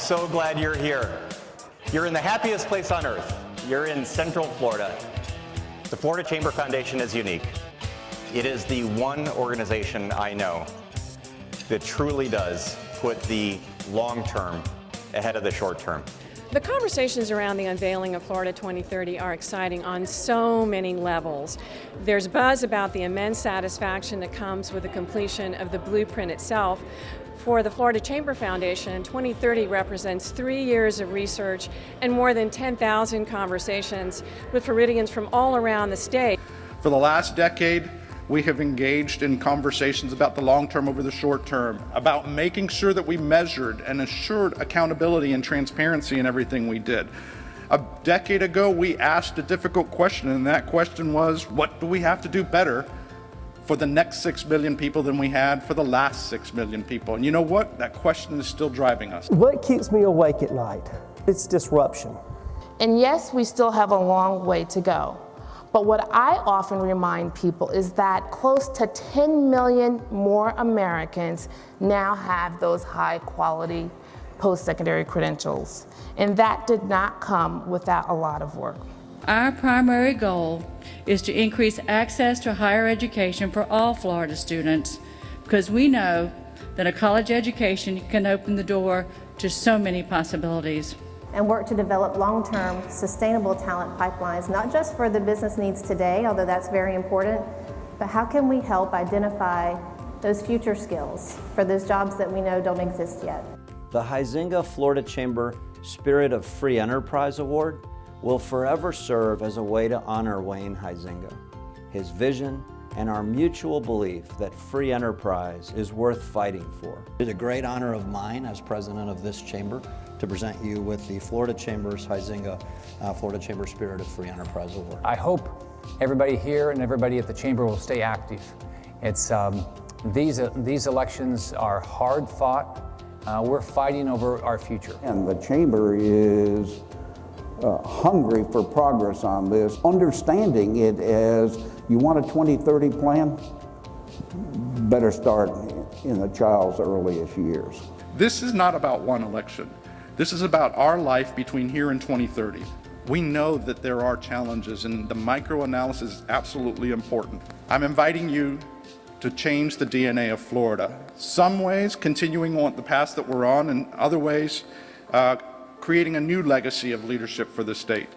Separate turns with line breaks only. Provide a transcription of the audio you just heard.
so glad you're here. You're in the happiest place on earth. You're in Central Florida. The Florida Chamber Foundation is unique. It is the one organization I know that truly does put the long term ahead of the short term.
The conversations around the unveiling of Florida 2030 are exciting on so many levels. There's buzz about the immense satisfaction that comes with the completion of the blueprint itself. For the Florida Chamber Foundation, 2030 represents 3 years of research and more than 10,000 conversations with Floridians from all around the state.
For the last decade, we have engaged in conversations about the long term over the short term, about making sure that we measured and assured accountability and transparency in everything we did. A decade ago, we asked a difficult question, and that question was, what do we have to do better for the next 6 million people than we had for the last 6 million people? And you know what? That question is still driving us.
What keeps me awake at night? It's disruption.
And yes, we still have a long way to go. But what I often remind people is that close to 10 million more Americans now have those high-quality post-secondary credentials. And that did not come without a lot of work.
Our primary goal is to increase access to higher education for all Florida students, because we know that a college education can open the door to so many possibilities.
And work to develop long-term, sustainable talent pipelines, not just for the business needs today, although that's very important, but how can we help identify those future skills for those jobs that we know don't exist yet?
The Huizenga Florida Chamber Spirit of Free Enterprise Award will forever serve as a way to honor Wayne Huizenga, his vision, and our mutual belief that free enterprise is worth fighting for.
It's a great honor of mine as president of this chamber to present you with the Florida Chamber's Huizenga Florida Chamber Spirit of Free Enterprise Award.
I hope everybody here and everybody at the chamber will stay active. It's these elections are hard fought. We're fighting over our future.
And the chamber is hungry for progress on this, understanding it as you want a 2030 plan, better start in the child's earliest years.
This is not about one election. This is about our life between here and 2030. We know that there are challenges, and the microanalysis is absolutely important. I'm inviting you to change the DNA of Florida. Some ways, continuing on the path that we're on, and other ways, creating a new legacy of leadership for the state.